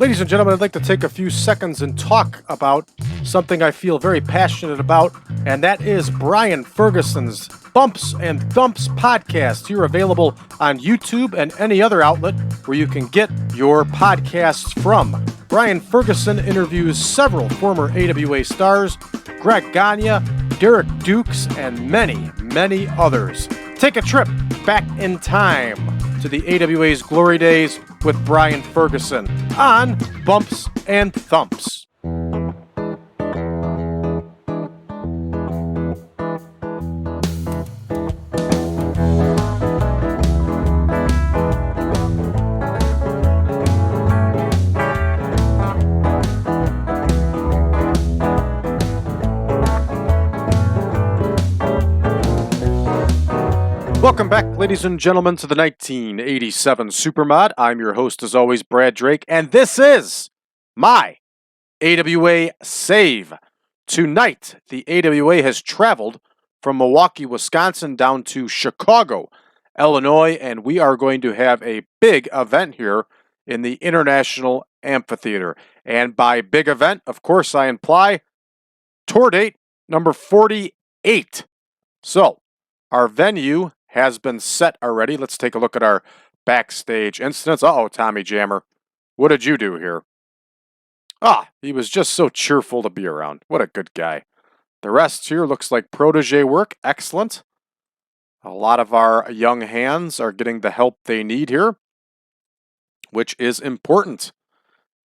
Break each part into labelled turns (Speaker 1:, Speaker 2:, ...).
Speaker 1: Ladies and gentlemen, I'd like to take a few seconds and talk about something I feel very passionate about, and that is Brian Ferguson's Bumps and Thumps podcast. Here available on YouTube and any other outlet where you can get your podcasts from. Brian Ferguson interviews several former AWA stars, Greg Gagne, Derek Dukes, and many, many others. Take a trip back in time to the AWA's glory days with Brian Ferguson on Bumps and Thumps. Welcome back, ladies and gentlemen, to the 1987 Supermod. I'm your host, as always, Brad Drake, and this is my AWA Save. Tonight, the AWA has traveled from Milwaukee, Wisconsin, down to Chicago, Illinois, and we are going to have a big event here in the International Amphitheater. And by big event, of course, I imply tour date number 48. So, our venue has been set already. Let's take a look at our backstage incidents. Uh-oh, Tommy Jammer. What did you do here? He was just so cheerful to be around. What a good guy. The rest here looks like protege work. Excellent. A lot of our young hands are getting the help they need here, which is important.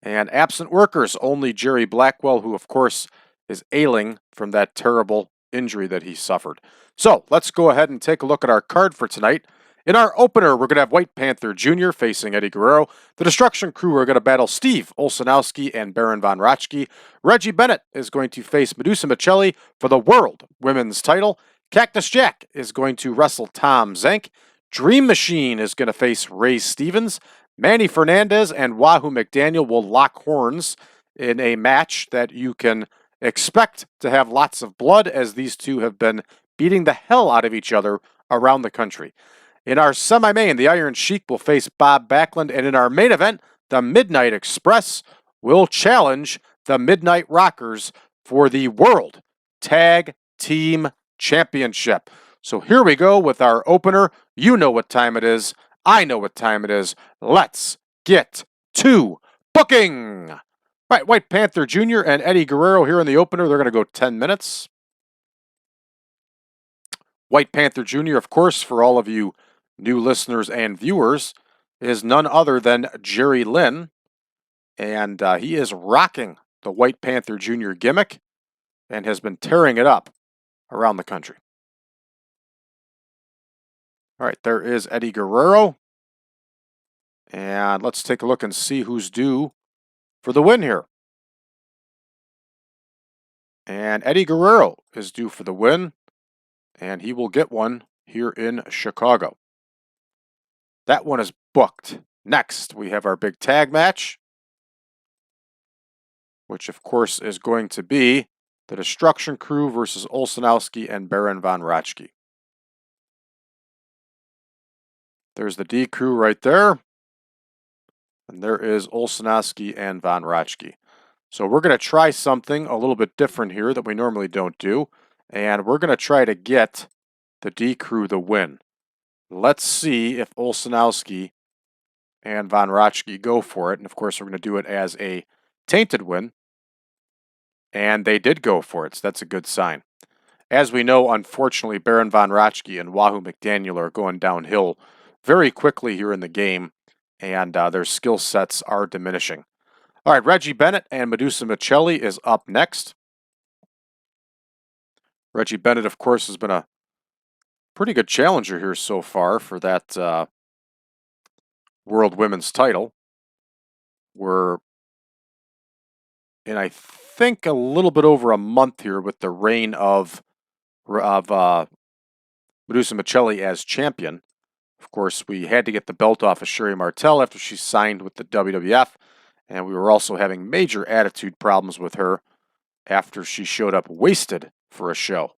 Speaker 1: And absent workers, only Jerry Blackwell, who of course is ailing from that terrible injury that he suffered. So, let's go ahead and take a look at our card for tonight. In our opener, we're going to have White Panther Jr. facing Eddie Guerrero. The Destruction Crew are going to battle Steve Olsonoski and Baron von Raschke. Reggie Bennett is going to face Medusa Miceli for the World Women's title. Cactus Jack is going to wrestle Tom Zenk. Dream Machine is going to face Ray Stevens. Manny Fernandez and Wahoo McDaniel will lock horns in a match that you can expect to have lots of blood, as these two have been beating the hell out of each other around the country. In our semi-main, the Iron Sheik will face Bob Backlund, and in our main event, the Midnight Express will challenge the Midnight Rockers for the World Tag Team Championship. So here we go with our opener. You know what time it is. I know what time it is. Let's get to booking. Right, White Panther Jr. and Eddie Guerrero here in the opener. They're going to go 10 minutes. White Panther Jr., of course, for all of you new listeners and viewers, is none other than Jerry Lynn. And he is rocking the White Panther Jr. gimmick and has been tearing it up around the country. All right, there is Eddie Guerrero. And let's take a look and see who's due for the win here. And Eddie Guerrero is due for the win, and he will get one here in Chicago. That one is booked. Next, we have our big tag match, which of course is going to be the Destruction Crew versus Olsonoski and Baron von Raschke. There's the D Crew right there. And there is Olsonoski and von Raschke. So we're going to try something a little bit different here that we normally don't do. And we're going to try to get the D Crew the win. Let's see if Olsonoski and von Raschke go for it. And of course, we're going to do it as a tainted win. And they did go for it, so that's a good sign. As we know, unfortunately, Baron von Raschke and Wahoo McDaniel are going downhill very quickly here in the game, and their skill sets are diminishing. All right, Reggie Bennett and Medusa Miceli is up next. Reggie Bennett, of course, has been a pretty good challenger here so far for that World Women's title. We're in, I think, a little bit over a month here with the reign of Medusa Miceli as champion. Of course, we had to get the belt off of Sherry Martel after she signed with the WWF, and we were also having major attitude problems with her after she showed up wasted for a show.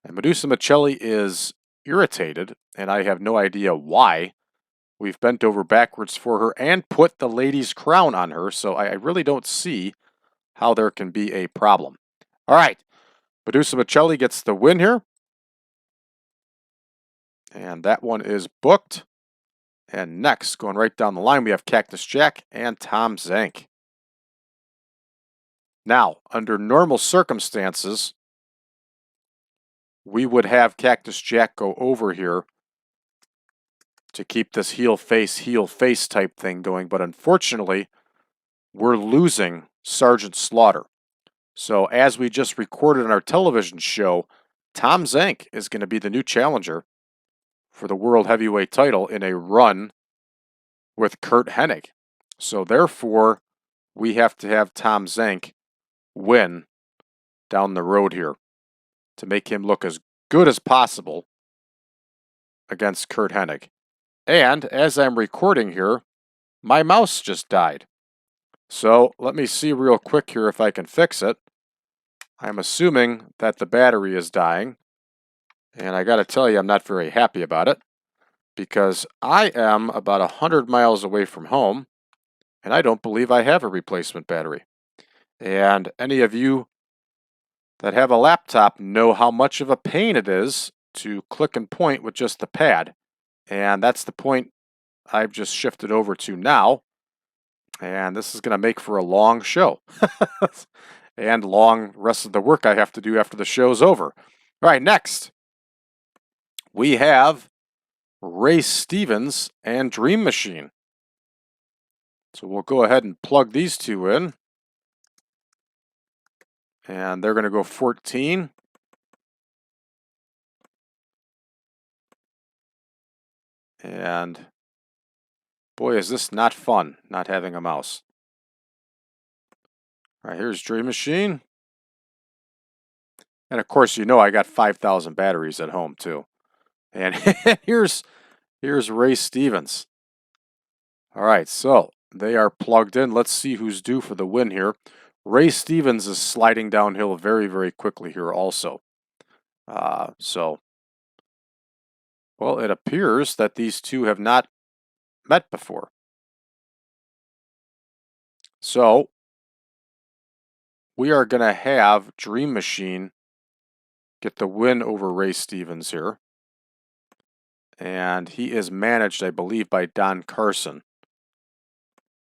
Speaker 1: And Medusa Miceli is irritated, and I have no idea why, We've bent over backwards for her and put the lady's crown on her, so I really don't see how there can be a problem. All right, Medusa Miceli gets the win here. And that one is booked. And next, going right down the line, we have Cactus Jack and Tom Zenk. Now, under normal circumstances, we would have Cactus Jack go over here to keep this heel face type thing going, but unfortunately, we're losing Sergeant Slaughter. So as we just recorded on our television show, Tom Zenk is going to be the new challenger for the World Heavyweight title in a run with Curt Hennig. So therefore, we have to have Tom Zenk win down the road here to make him look as good as possible against Curt Hennig. And as I'm recording here, my mouse just died. So let me see real quick here if I can fix it. I'm assuming that the battery is dying. And I got to tell you, I'm not very happy about it because I am about 100 miles away from home and I don't believe I have a replacement battery. And any of you that have a laptop know how much of a pain it is to click and point with just the pad. And that's the point I've just shifted over to now. And this is going to make for a long show. And long rest of the work I have to do after the show's over. All right, next. We have Ray Stevens and Dream Machine. So we'll go ahead and plug these two in. And they're going to go 14. And boy, is this not fun, not having a mouse. All right, here's Dream Machine. And of course, you know I got 5,000 batteries at home too. And here's Ray Stevens. All right, so they are plugged in. Let's see who's due for the win here. Ray Stevens is sliding downhill very, very quickly here also. Well, it appears that these two have not met before. So, we are going to have Dream Machine get the win over Ray Stevens here. And he is managed, I believe, by Don Carson.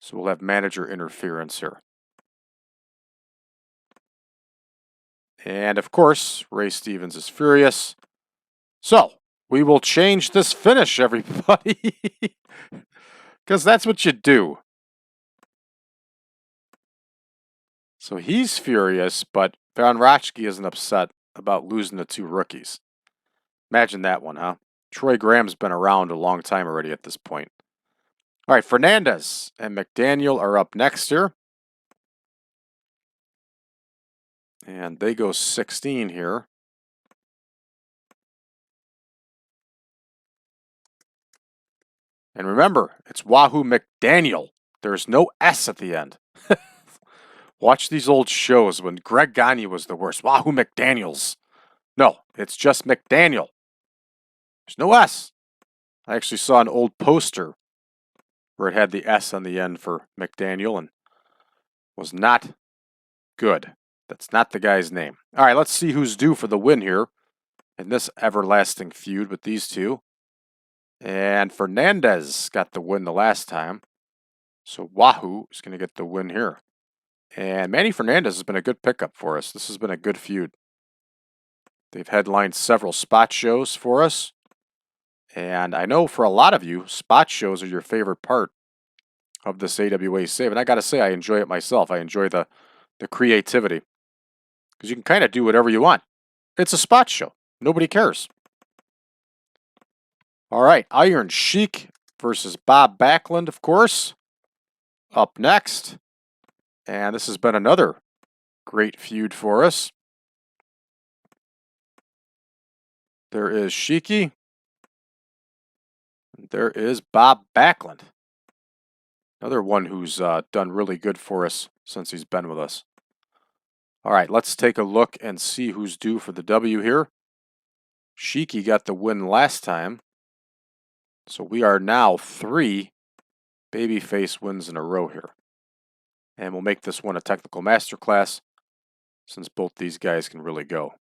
Speaker 1: So we'll have manager interference here. And of course, Ray Stevens is furious. So, we will change this finish, everybody. Because that's what you do. So he's furious, but Raschke isn't upset about losing the two rookies. Imagine that one, huh? Troy Graham's been around a long time already at this point. All right, Fernandez and McDaniel are up next here. And they go 16 here. And remember, it's Wahoo McDaniel. There's no S at the end. Watch these old shows when Greg Gagne was the worst. Wahoo McDaniels. No, it's just McDaniel. There's no S. I actually saw an old poster where it had the S on the end for McDaniel and was not good. That's not the guy's name. All right, let's see who's due for the win here in this everlasting feud with these two. And Fernandez got the win the last time. So Wahoo is going to get the win here. And Manny Fernandez has been a good pickup for us. This has been a good feud. They've headlined several spot shows for us. And I know for a lot of you, spot shows are your favorite part of this AWA save. And I got to say, I enjoy it myself. I enjoy the creativity. Because you can kind of do whatever you want. It's a spot show. Nobody cares. All right, Iron Sheik versus Bob Backlund, of course. Up next. And this has been another great feud for us. There is Sheik. There is Bob Backlund. Another one who's done really good for us since he's been with us. All right, let's take a look and see who's due for the W here. Sheik got the win last time. So we are now 3 babyface wins in a row here. And we'll make this one a technical masterclass since both these guys can really go.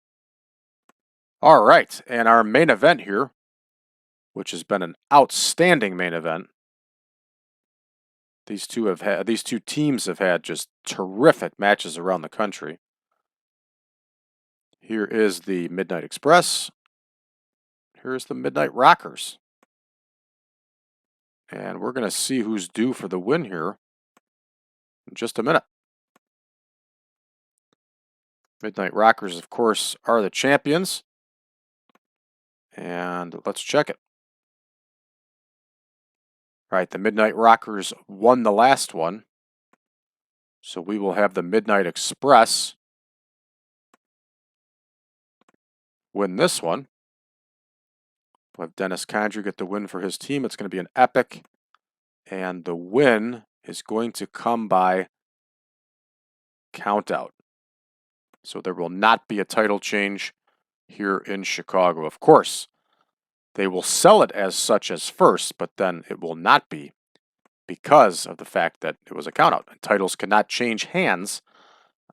Speaker 1: All right, and our main event here, which has been an outstanding main event. These two teams have had just terrific matches around the country. Here is the Midnight Express. Here's the Midnight Rockers. And we're going to see who's due for the win here in just a minute. Midnight Rockers, of course, are the champions. And let's check it. All right, the Midnight Rockers won the last one. So we will have the Midnight Express win this one. We'll have Dennis Condry get the win for his team. It's going to be an epic. And the win is going to come by countout. So there will not be a title change here in Chicago. Of course, they will sell it as such as first, but then it will not be because of the fact that it was a countout. And titles cannot change hands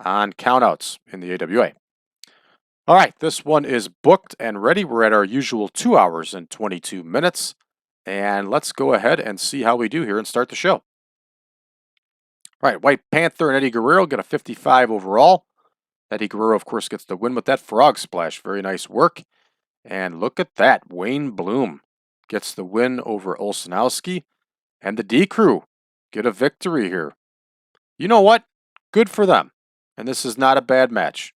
Speaker 1: on countouts in the AWA. All right, this one is booked and ready. We're at our usual 2 hours and 22 minutes. And let's go ahead and see how we do here and start the show. All right, White Panther and Eddie Guerrero get a 55 overall. Eddie Guerrero, of course, gets the win with that frog splash. Very nice work. And look at that. Wayne Bloom gets the win over Olsonoski. And the D Crew get a victory here. You know what? Good for them. And this is not a bad match.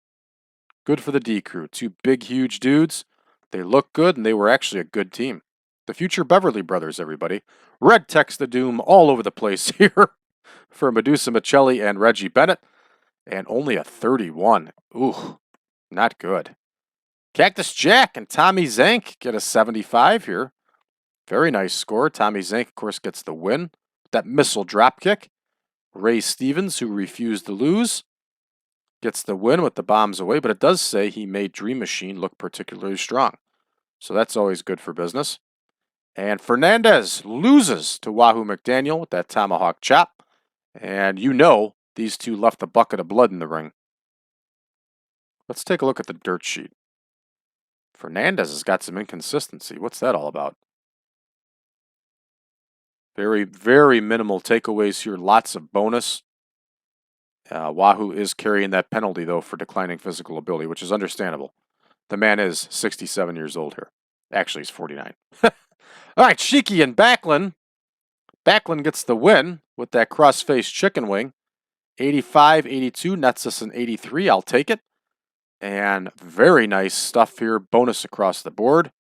Speaker 1: Good for the D Crew. 2 big, huge dudes. They look good, and they were actually a good team. The future Beverly Brothers, everybody. Red text the doom all over the place here for Madusa, Miceli, and Reggie Bennett. And only a 31. Ooh, not good. Cactus Jack and Tommy Zenk get a 75 here. Very nice score. Tommy Zenk, of course, gets the win. That missile drop kick. Ray Stevens, who refused to lose, gets the win with the bombs away, but it does say he made Dream Machine look particularly strong. So that's always good for business. And Fernandez loses to Wahoo McDaniel with that tomahawk chop. And you know these two left a bucket of blood in the ring. Let's take a look at the dirt sheet. Fernandez has got some inconsistency. What's that all about? Very, very minimal takeaways here. Lots of bonus. Wahoo is carrying that penalty, though, for declining physical ability, which is understandable. The man is 67 years old here. Actually, he's 49. All right, Sheik and Backlund. Backlund gets the win with that cross-face chicken wing. 85-82, nets us an 83. I'll take it. And very nice stuff here. Bonus across the board.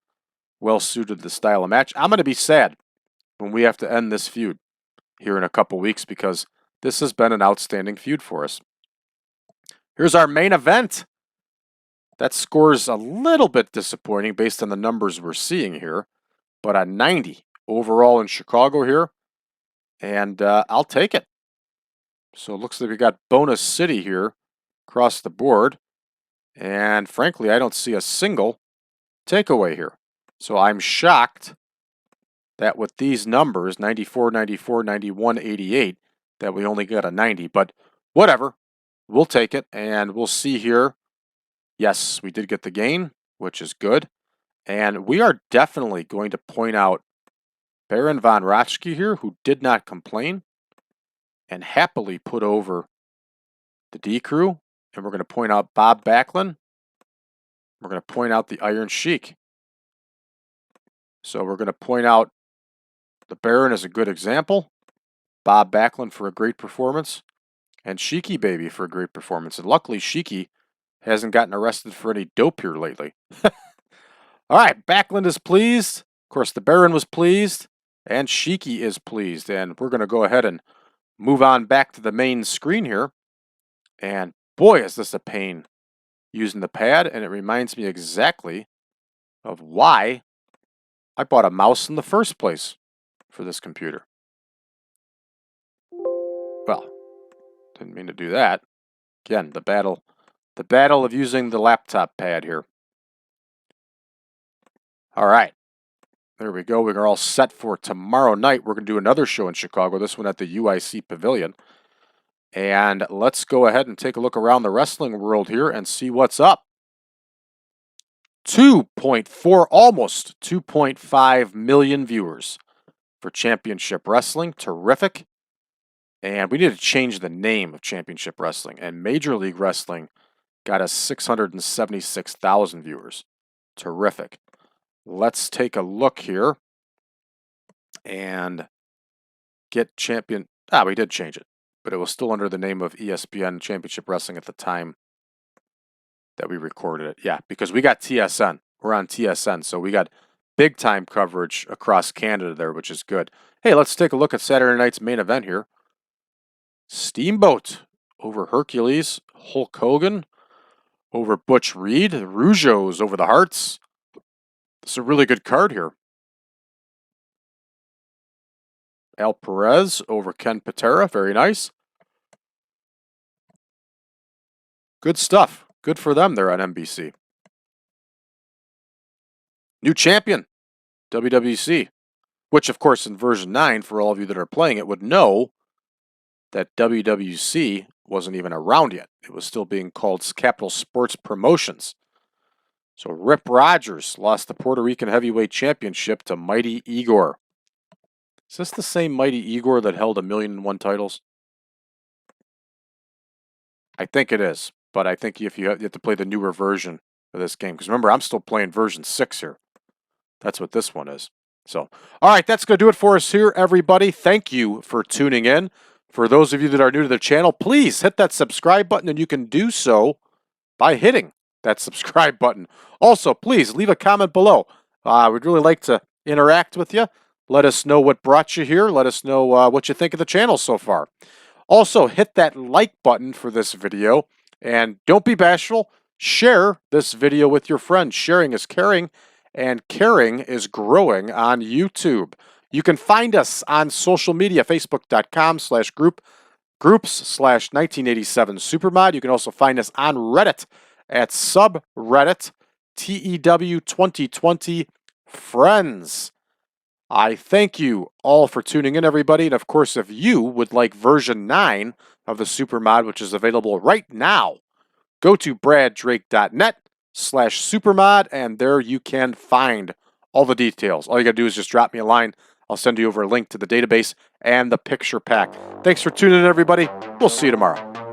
Speaker 1: Well suited to the style of match. I'm going to be sad when we have to end this feud here in a couple weeks because this has been an outstanding feud for us. Here's our main event. That score's a little bit disappointing based on the numbers we're seeing here, but a 90 overall in Chicago here, and I'll take it. So it looks like we got bonus city here across the board, and frankly, I don't see a single takeaway here. So I'm shocked that with these numbers, 94, 94, 91, 88, that we only got a 90, but whatever. We'll take it, and we'll see here. Yes, we did get the gain, which is good. And we are definitely going to point out Baron von Raschke here, who did not complain and happily put over the D Crew. And we're going to point out Bob Backlund. We're going to point out the Iron Sheik. So we're going to point out the Baron as a good example, Bob Backlund for a great performance, and Sheiky Baby for a great performance. And luckily, Sheiky hasn't gotten arrested for any dope here lately. All right, Backlund is pleased. Of course, the Baron was pleased, and Sheiky is pleased. And we're going to go ahead and move on back to the main screen here. And boy, is this a pain using the pad, and it reminds me exactly of why I bought a mouse in the first place for this computer. Well, didn't mean to do that. Again, the battle of using the laptop pad here. All right. There we go. We're all set for tomorrow night. We're going to do another show in Chicago, this one at the UIC Pavilion. And let's go ahead and take a look around the wrestling world here and see what's up. 2.4, almost 2.5 million viewers for Championship Wrestling. Terrific. And we need to change the name of Championship Wrestling. And Major League Wrestling got us 676,000 viewers. Terrific. Let's take a look here and get champion. We did change it, but it was still under the name of ESPN Championship Wrestling at the time that we recorded it. Yeah, because we got TSN. We're on TSN, so we got big time coverage across Canada there, which is good. Hey, let's take a look at Saturday night's main event here. Steamboat over Hercules, Hulk Hogan over Butch Reed, the Rougeaus over the Hearts. It's a really good card here. Al Perez over Ken Patera. Very nice. Good stuff. Good for them there on NBC. New champion, WWC. Which, of course, in version 9, for all of you that are playing it, would know that WWC wasn't even around yet. It was still being called Capital Sports Promotions. So Rip Rogers lost the Puerto Rican Heavyweight Championship to Mighty Igor. Is this the same Mighty Igor that held 1,000,001 titles? I think it is, but I think you have to play the newer version of this game. Because remember, I'm still playing version 6 here. That's what this one is. So, all right, that's going to do it for us here, everybody. Thank you for tuning in. For those of you that are new to the channel, please hit that subscribe button, and you can do so by hitting that subscribe button. Also, please leave a comment below. We'd really like to interact with you. Let us know what brought you here. Let us know what you think of the channel so far. Also, hit that like button for this video. And don't be bashful. Share this video with your friends. Sharing is caring, and caring is growing on YouTube. You can find us on social media, facebook.com/groups/1987supermod. You can also find us on Reddit at subreddit TEW 2020 Friends. I thank you all for tuning in, everybody. And of course, if you would like version 9 of the Supermod, which is available right now, go to braddrake.net/supermod, and there you can find all the details. All you got to do is just drop me a line. I'll send you over a link to the database and the picture pack. Thanks for tuning in, everybody. We'll see you tomorrow.